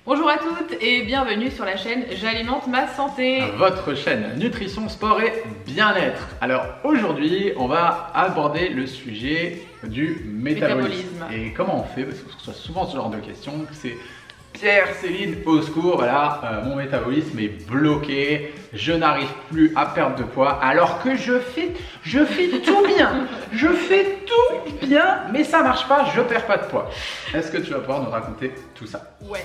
Bonjour à toutes et bienvenue sur la chaîne J'alimente ma santé. Votre chaîne nutrition, sport et bien-être. Alors aujourd'hui, on va aborder le sujet du métabolisme. Et comment on fait? Parce que je reçois souvent ce genre de questions. C'est Pierre, Céline, au secours, voilà, mon métabolisme est bloqué, je n'arrive plus à perdre de poids alors que je fais tout bien, je fais tout bien, mais ça marche pas, je perds pas de poids. Est-ce que tu vas pouvoir nous raconter tout ça? Ouais.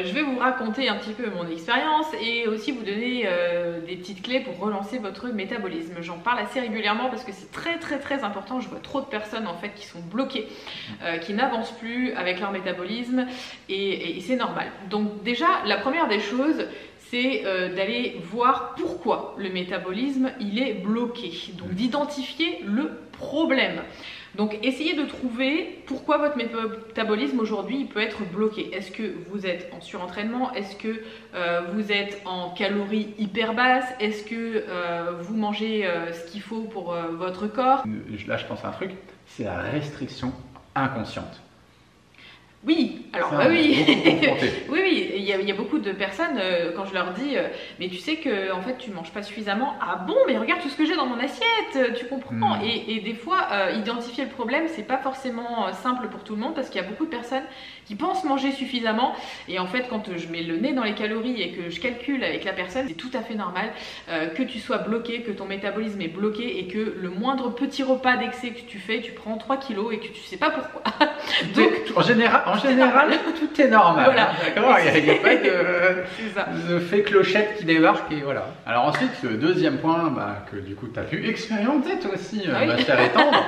Je vais vous raconter un petit peu mon expérience et aussi vous donner des petites clés pour relancer votre métabolisme. J'en parle assez régulièrement parce que c'est très important. Je vois trop de personnes en fait qui sont bloquées, qui n'avancent plus avec leur métabolisme et c'est normal. Donc déjà, la première des choses, c'est d'aller voir pourquoi le métabolisme il est bloqué. Donc d'identifier le problème. Donc essayez de trouver pourquoi votre métabolisme aujourd'hui il peut être bloqué. Est-ce que vous êtes en surentraînement? Est-ce que vous êtes en calories hyper basses? Est-ce que vous mangez ce qu'il faut pour votre corps? Là je pense à un truc, c'est la restriction inconsciente. Oui, alors ça, oui, oui, il y a beaucoup de personnes, quand je leur dis mais tu sais que en fait tu manges pas suffisamment, ah bon, mais regarde tout ce que j'ai dans mon assiette, tu comprends. Et des fois, identifier le problème, c'est pas forcément simple pour tout le monde parce qu'il y a beaucoup de personnes qui pensent manger suffisamment et en fait quand je mets le nez dans les calories et que je calcule avec la personne, c'est tout à fait normal que tu sois bloqué, que ton métabolisme est bloqué et que le moindre petit repas d'excès que tu fais, tu prends 3 kilos et que tu sais pas pourquoi. Donc en général, tout est normal. Voilà. Hein, d'accord, il n'y a pas de fait clochette qui débarque et voilà. Alors ensuite, le deuxième point que du coup tu as pu expérimenter toi aussi, ma chère et tendre,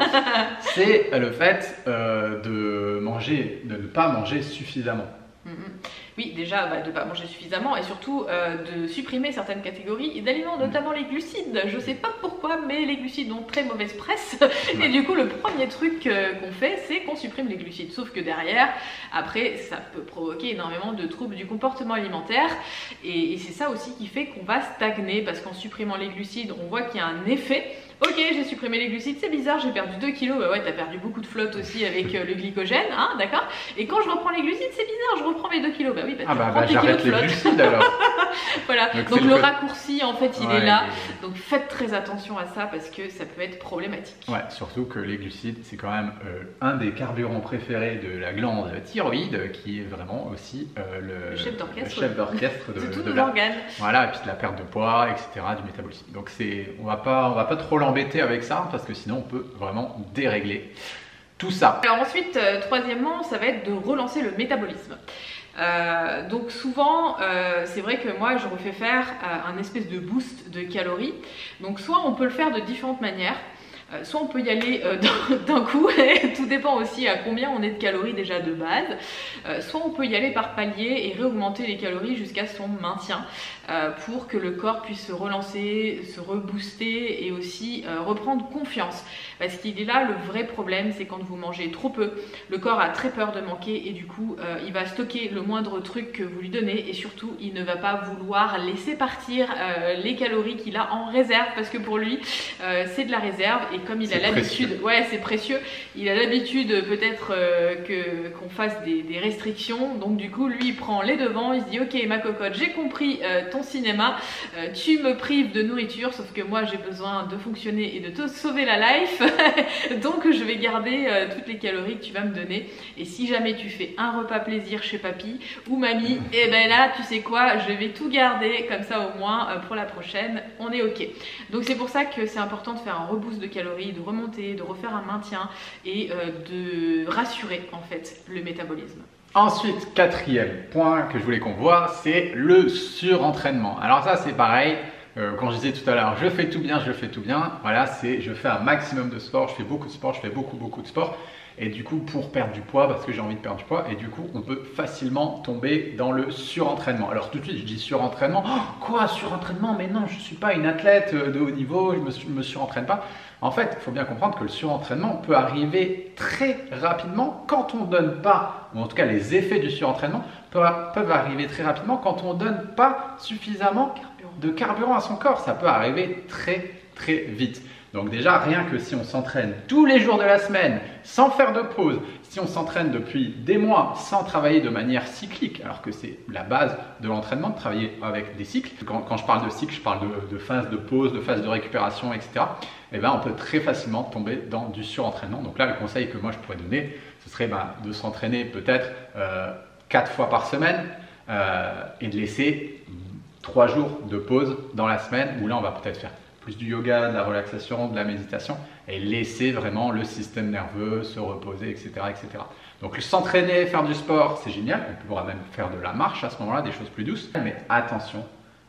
c'est le fait de ne pas manger suffisamment. Oui, déjà de ne pas manger suffisamment et surtout de supprimer certaines catégories d'aliments, notamment les glucides. Je sais pas pourquoi, mais les glucides ont très mauvaise presse. Et du coup, le premier truc qu'on fait, c'est qu'on supprime les glucides. Sauf que derrière, après, ça peut provoquer énormément de troubles du comportement alimentaire. Et c'est ça aussi qui fait qu'on va stagner parce qu'en supprimant les glucides, on voit qu'il y a un effet. Ok, j'ai supprimé les glucides, c'est bizarre, j'ai perdu 2 kilos. Bah ouais, t'as perdu beaucoup de flotte aussi avec le glycogène, hein, d'accord. Et quand je reprends les glucides, c'est bizarre, je reprends mes 2 kilos. Bah oui, tu reprends tes kilos de flotte. Les glucides alors. Voilà, donc le raccourci en fait il est là. Donc faites très attention à ça parce que ça peut être problématique. Ouais, surtout que les glucides, c'est quand même un des carburants préférés de la glande thyroïde qui est vraiment aussi le chef d'orchestre de tous nos organes. Voilà, et puis de la perte de poids, etc., du métabolisme. Donc on va pas trop l'embêter avec ça parce que sinon on peut vraiment dérégler tout ça. Alors ensuite, troisièmement, ça va être de relancer le métabolisme. Donc souvent, c'est vrai que moi je refais faire un espèce de boost de calories. Donc soit on peut le faire de différentes manières. Soit on peut y aller d'un coup, tout dépend aussi à combien on est de calories déjà de base. Soit on peut y aller par palier et réaugmenter les calories jusqu'à son maintien pour que le corps puisse se relancer, se rebooster et aussi reprendre confiance. Parce qu'il est là le vrai problème, c'est quand vous mangez trop peu, le corps a très peur de manquer et du coup il va stocker le moindre truc que vous lui donnez et surtout il ne va pas vouloir laisser partir les calories qu'il a en réserve parce que pour lui c'est de la réserve et comme il a l'habitude, ouais c'est précieux, il a l'habitude peut-être qu'on fasse des restrictions, donc du coup lui il prend les devants, il se dit ok ma cocotte j'ai compris ton cinéma, tu me prives de nourriture sauf que moi j'ai besoin de fonctionner et de te sauver la life donc je vais garder toutes les calories que tu vas me donner et si jamais tu fais un repas plaisir chez papy ou mamie, et ben là tu sais quoi, je vais tout garder comme ça au moins pour la prochaine on est ok. Donc c'est pour ça que c'est important de faire un reboost de calories, de remonter, de refaire un maintien et de rassurer en fait le métabolisme. Ensuite, quatrième point que je voulais qu'on voit, c'est le surentraînement. Alors ça c'est pareil, quand je disais tout à l'heure, je fais tout bien, voilà, c'est je fais un maximum de sport, je fais beaucoup de sport, je fais beaucoup de sport. Et du coup, pour perdre du poids, parce que j'ai envie de perdre du poids, et du coup, on peut facilement tomber dans le surentraînement. Alors tout de suite, je dis surentraînement. Oh, quoi, surentraînement? Mais non, je ne suis pas une athlète de haut niveau, je ne me surentraîne pas. En fait, il faut bien comprendre que le surentraînement peut arriver très rapidement quand on ne donne pas, ou en tout cas les effets du surentraînement peuvent arriver très rapidement quand on ne donne pas suffisamment de carburant à son corps. Ça peut arriver très vite. Donc déjà, rien que si on s'entraîne tous les jours de la semaine sans faire de pause, si on s'entraîne depuis des mois sans travailler de manière cyclique, alors que c'est la base de l'entraînement, de travailler avec des cycles. Quand je parle de cycle, je parle de phase de pause, de phase de récupération, etc. Et ben, on peut très facilement tomber dans du surentraînement. Donc là, le conseil que moi je pourrais donner, ce serait de s'entraîner peut-être 4 fois par semaine et de laisser 3 jours de pause dans la semaine où là, on va peut-être faire plus du yoga, de la relaxation, de la méditation et laisser vraiment le système nerveux se reposer, etc. etc. Donc s'entraîner, faire du sport, c'est génial. On pourra même faire de la marche à ce moment-là, des choses plus douces. Mais attention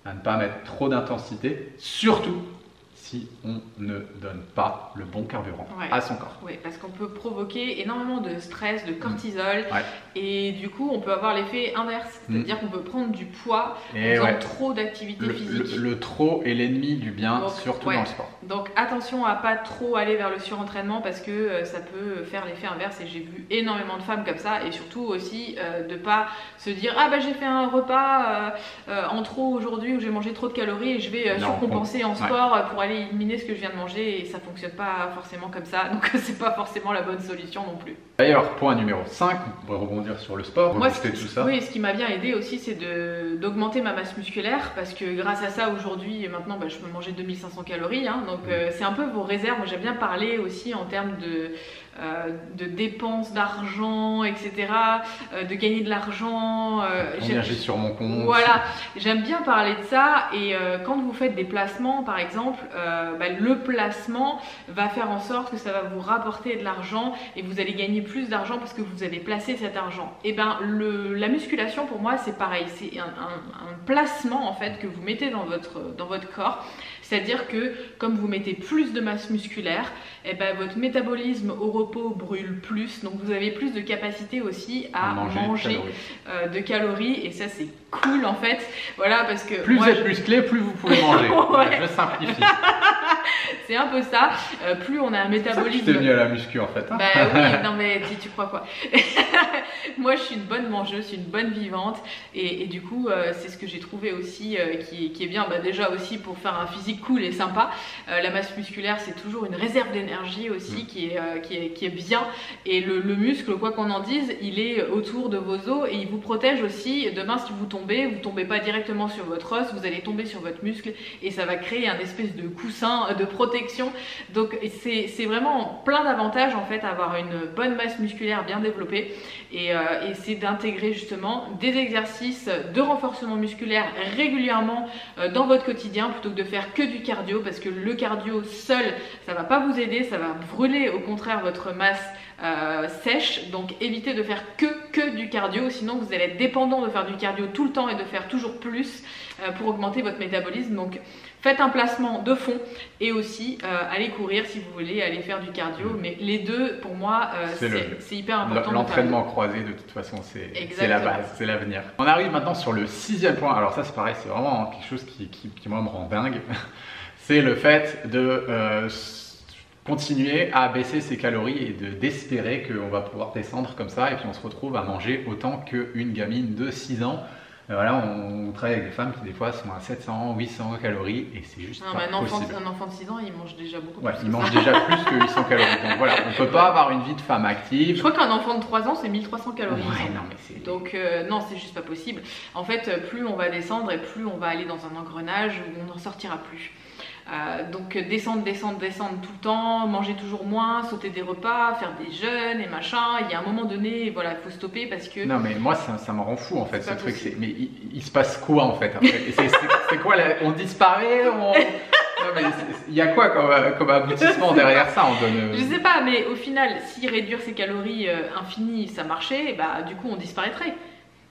à ne pas mettre trop d'intensité, surtout si on ne donne pas le bon carburant à son corps. Oui, parce qu'on peut provoquer énormément de stress, de cortisol, et du coup on peut avoir l'effet inverse, c'est-à-dire qu'on peut prendre du poids en faisant trop d'activité physique. Le trop est l'ennemi du bien, donc, surtout dans le sport. Donc attention à pas trop aller vers le surentraînement parce que ça peut faire l'effet inverse, et j'ai vu énormément de femmes comme ça, et surtout aussi de pas se dire ah bah j'ai fait un repas en trop aujourd'hui où j'ai mangé trop de calories et je vais surcompenser en sport pour aller éliminer ce que je viens de manger, et ça fonctionne pas forcément comme ça, donc c'est pas forcément la bonne solution non plus. D'ailleurs, point numéro 5, on pourrait rebondir sur le sport. Moi, tout ça. Oui, ce qui m'a bien aidé aussi, c'est d'augmenter ma masse musculaire, parce que grâce à ça, aujourd'hui et maintenant, je peux manger 2500 calories, hein, donc c'est un peu vos réserves. Moi, j'aime bien parler aussi en termes de dépenses d'argent, etc., de gagner de l'argent. Combien j'ai sur mon compte. Voilà, j'aime bien parler de ça, et quand vous faites des placements, par exemple, le placement va faire en sorte que ça va vous rapporter de l'argent, et vous allez gagner plus d'argent parce que vous avez placé cet argent. Et la musculation, pour moi, c'est pareil, c'est un placement en fait que vous mettez dans votre corps. C'est-à-dire que comme vous mettez plus de masse musculaire, votre métabolisme au repos brûle plus, donc vous avez plus de capacité aussi à manger de calories, et ça c'est cool en fait. Voilà, parce que plus vous êtes musclé, plus vous pouvez manger. Je simplifie. C'est un peu ça. Plus on a un métabolisme. Tu t'es mis à la muscu en fait. Hein. Oui, non mais tu crois quoi? Moi je suis une bonne mangeuse, je suis une bonne vivante, et du coup c'est ce que j'ai trouvé aussi qui est bien, déjà aussi pour faire un physique cool et sympa. La masse musculaire, c'est toujours une réserve d'énergie aussi qui est bien, et le muscle, quoi qu'on en dise, il est autour de vos os et il vous protège aussi. Demain, si vous tombez pas directement sur votre os, vous allez tomber sur votre muscle, et ça va créer un espèce de coussin de protection. Donc c'est vraiment plein d'avantages en fait à avoir une bonne masse musculaire bien développée, et c'est d'intégrer justement des exercices de renforcement musculaire régulièrement dans votre quotidien, plutôt que de faire que du cardio, parce que le cardio seul, ça va pas vous aider, ça va brûler au contraire votre masse sèche. Donc évitez de faire que du cardio, sinon vous allez être dépendant de faire du cardio tout le temps et de faire toujours plus pour augmenter votre métabolisme. Donc faites un placement de fond, et aussi allez courir si vous voulez aller faire du cardio, mais les deux pour moi c'est hyper important. L'entraînement croisé de toute façon c'est la base, c'est l'avenir. On arrive maintenant sur le 6e point. Alors ça c'est pareil, c'est vraiment quelque chose qui moi me rend dingue. C'est le fait de continuer à baisser ses calories et d'espérer qu'on va pouvoir descendre comme ça, et puis on se retrouve à manger autant qu'une gamine de 6 ans. Voilà, on travaille avec des femmes qui des fois sont à 700, 800 calories, et c'est juste pas possible. Un enfant de 6 ans, il mange déjà beaucoup plus. Il mange déjà plus que 800 calories. Donc voilà, on ne peut pas avoir une vie de femme active. Je crois qu'un enfant de 3 ans, c'est 1300 calories. Ouais, non, mais c'est... Donc non, c'est juste pas possible. En fait, plus on va descendre, et plus on va aller dans un engrenage où on n'en sortira plus. Donc descendre tout le temps, manger toujours moins, sauter des repas, faire des jeûnes et machin. Il y a un moment donné, voilà, il faut stopper parce que... Non mais moi ça me rend fou en fait ce truc. Mais il se passe quoi en fait après? C'est quoi on disparaît Non mais il y a quoi comme aboutissement derrière ça? Je sais pas, mais au final, si réduire ses calories infinies ça marchait, du coup on disparaîtrait.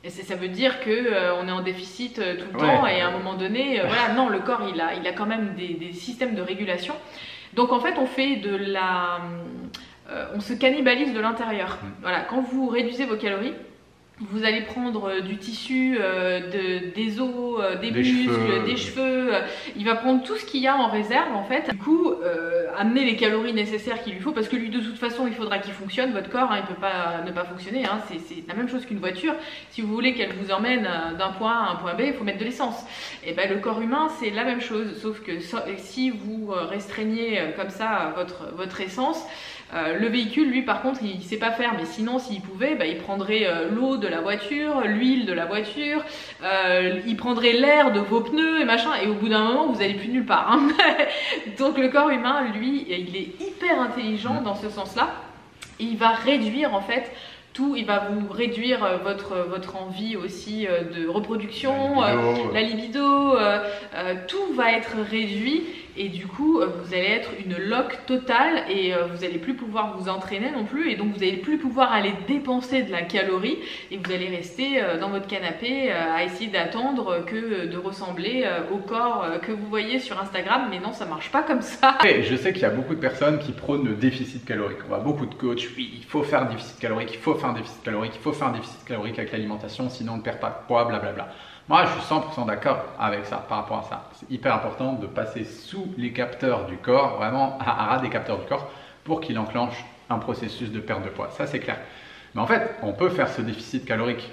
Et ça veut dire qu'on est en déficit tout le temps, et à un moment donné, voilà, non, le corps il a quand même des systèmes de régulation. Donc en fait on fait de la on se cannibalise de l'intérieur. Voilà, quand vous réduisez vos calories, vous allez prendre du tissu, des os, des muscles, des cheveux, il va prendre tout ce qu'il y a en réserve en fait. Du coup, amener les calories nécessaires qu'il lui faut, parce que lui de toute façon il faudra qu'il fonctionne, votre corps, hein, il ne peut pas ne pas fonctionner, hein. C'est la même chose qu'une voiture. Si vous voulez qu'elle vous emmène d'un point A à un point B, il faut mettre de l'essence. Et ben le corps humain c'est la même chose, sauf que si vous restreignez comme ça votre essence, le véhicule, lui, par contre, il ne sait pas faire, mais sinon, s'il pouvait, bah, il prendrait l'eau de la voiture, l'huile de la voiture, il prendrait l'air de vos pneus et machin, et au bout d'un moment, vous n'allez plus nulle part. Hein. Donc le corps humain, lui, il est hyper intelligent dans ce sens-là. Il va réduire, en fait, tout, il va vous réduire votre envie aussi de reproduction, la libido, tout va être réduit. Et du coup, vous allez être une loque totale et vous n'allez plus pouvoir vous entraîner non plus. Et donc, vous n'allez plus pouvoir aller dépenser de la calorie et vous allez rester dans votre canapé à essayer d'attendre que de ressembler au corps que vous voyez sur Instagram. Mais non, ça marche pas comme ça. Et je sais qu'il y a beaucoup de personnes qui prônent le déficit calorique. On voit beaucoup de coachs, oui, il faut faire un déficit calorique, il faut faire un déficit calorique, il faut faire un déficit calorique avec l'alimentation, sinon on ne perd pas de poids, blablabla. Moi, je suis 100% d'accord avec ça, par rapport à ça. C'est hyper important de passer sous les capteurs du corps, vraiment à ras des capteurs du corps, pour qu'il enclenche un processus de perte de poids. Ça, c'est clair. Mais en fait, on peut faire ce déficit calorique,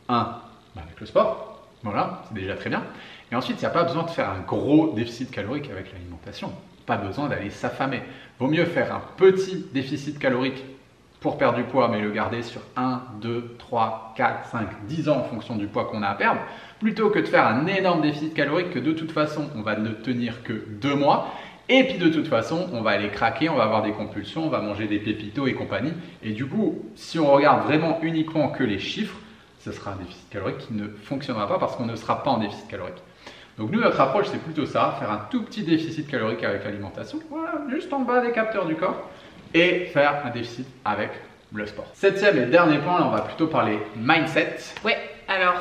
avec le sport, voilà, c'est déjà très bien. Et ensuite, il n'y a pas besoin de faire un gros déficit calorique avec l'alimentation. Pas besoin d'aller s'affamer. Vaut mieux faire un petit déficit calorique pour perdre du poids, mais le garder sur 1, 2, 3, 4, 5, 10 ans en fonction du poids qu'on a à perdre, plutôt que de faire un énorme déficit calorique que de toute façon, on va ne tenir que 2 mois. Et puis de toute façon, on va aller craquer, on va avoir des compulsions, on va manger des pépitos et compagnie. Et du coup, si on regarde vraiment uniquement que les chiffres, ce sera un déficit calorique qui ne fonctionnera pas parce qu'on ne sera pas en déficit calorique. Donc nous, notre approche, c'est plutôt ça, faire un tout petit déficit calorique avec l'alimentation, voilà, juste en bas des capteurs du corps, et faire un déficit avec le sport. 7e et dernier point, là, on va plutôt parler mindset. Ouais, alors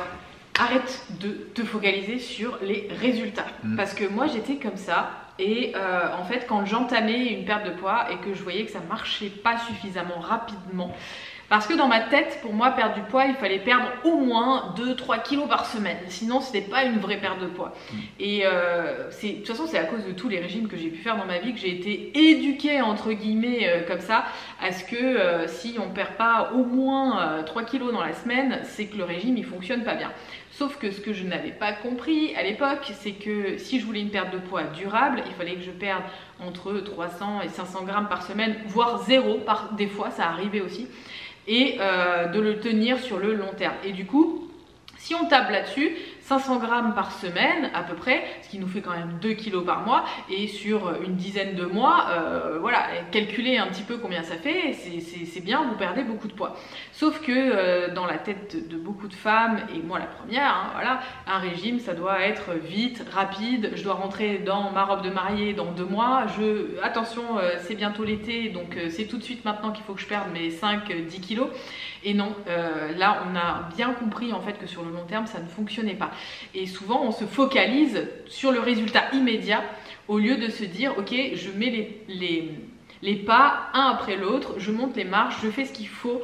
arrête de te focaliser sur les résultats. Parce que moi, j'étais comme ça. Et en fait, quand j'entamais une perte de poids et que je voyais que ça marchait pas suffisamment rapidement, parce que dans ma tête, pour moi, perdre du poids, il fallait perdre au moins 2-3 kilos par semaine. Sinon, ce n'était pas une vraie perte de poids. Et de toute façon, c'est à cause de tous les régimes que j'ai pu faire dans ma vie que j'ai été éduquée, entre guillemets, comme ça, à ce que si on ne perd pas au moins 3 kilos dans la semaine, c'est que le régime, il ne fonctionne pas bien. Sauf que ce que je n'avais pas compris à l'époque, c'est que si je voulais une perte de poids durable, il fallait que je perde entre 300 et 500 grammes par semaine, voire 0 des fois, ça arrivait aussi, et de le tenir sur le long terme. Et du coup, si on tape là-dessus, 500 grammes par semaine à peu près, ce qui nous fait quand même 2 kilos par mois, et sur une dizaine de mois, voilà, calculez un petit peu combien ça fait, c'est bien, vous perdez beaucoup de poids. Sauf que dans la tête de beaucoup de femmes, et moi la première, hein, voilà, un régime ça doit être vite, rapide, je dois rentrer dans ma robe de mariée dans 2 mois, attention c'est bientôt l'été, donc c'est tout de suite maintenant qu'il faut que je perde mes 5-10 kilos. Et non, là on a bien compris en fait que sur le long terme ça ne fonctionnait pas. Et souvent on se focalise sur le résultat immédiat au lieu de se dire ok, je mets les pas un après l'autre, je monte les marches, je fais ce qu'il faut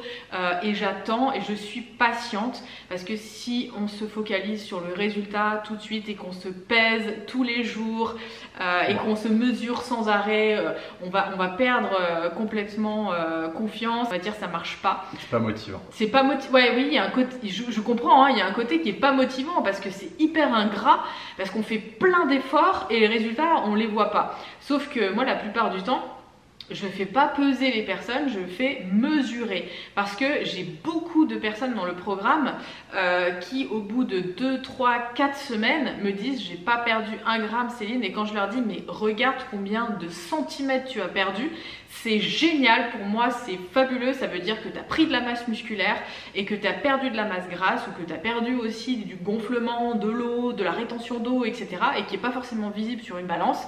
et j'attends et je suis patiente, parce que si on se focalise sur le résultat tout de suite et qu'on se pèse tous les jours et qu'on se mesure sans arrêt, on va perdre complètement confiance, on va dire ça marche pas. C'est pas motivant. C'est pas motivant. Ouais, oui, il y a un côté, je comprends, hein, il y a un côté qui est pas motivant parce que c'est hyper ingrat, parce qu'on fait plein d'efforts et les résultats on les voit pas. Sauf que moi la plupart du temps, je ne fais pas peser les personnes, je fais mesurer. Parce que j'ai beaucoup de personnes dans le programme qui, au bout de 2, 3, 4 semaines, me disent « j'ai pas perdu 1 gramme Céline ». Et quand je leur dis « mais regarde combien de centimètres tu as perdu », c'est génial pour moi, c'est fabuleux. Ça veut dire que tu as pris de la masse musculaire et que tu as perdu de la masse grasse, ou que tu as perdu aussi du gonflement, de l'eau, de la rétention d'eau, etc. et qui n'est pas forcément visible sur une balance.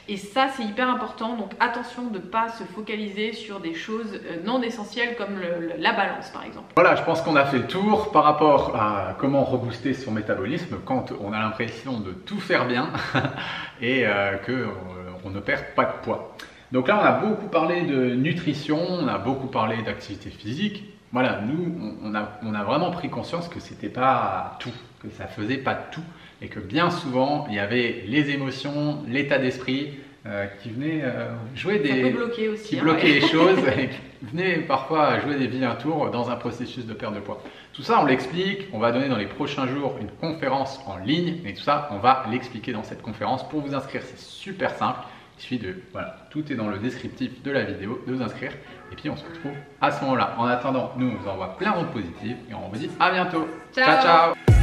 Et ça, c'est hyper important. Donc attention de ne pas se focaliser sur des choses non essentielles comme la balance par exemple. Voilà, je pense qu'on a fait le tour par rapport à comment rebooster son métabolisme quand on a l'impression de tout faire bien et qu'on ne perd pas de poids. Donc là, on a beaucoup parlé de nutrition, on a beaucoup parlé d'activité physique. Voilà, nous, on a vraiment pris conscience que c'était pas tout, que ça faisait pas tout et que bien souvent, il y avait les émotions, l'état d'esprit qui venaient jouer des... Ça peut bloquer aussi. Qui bloquaient les choses et qui venaient parfois jouer des vilains tours dans un processus de perte de poids. Tout ça, on l'explique, on va donner dans les prochains jours une conférence en ligne et tout ça, on va l'expliquer dans cette conférence. Pour vous inscrire, c'est super simple. Il suffit de, voilà, tout est dans le descriptif de la vidéo, de vous inscrire et puis on se retrouve à ce moment-là. En attendant, nous on vous envoie plein de positifs et on vous dit à bientôt. Ciao, ciao.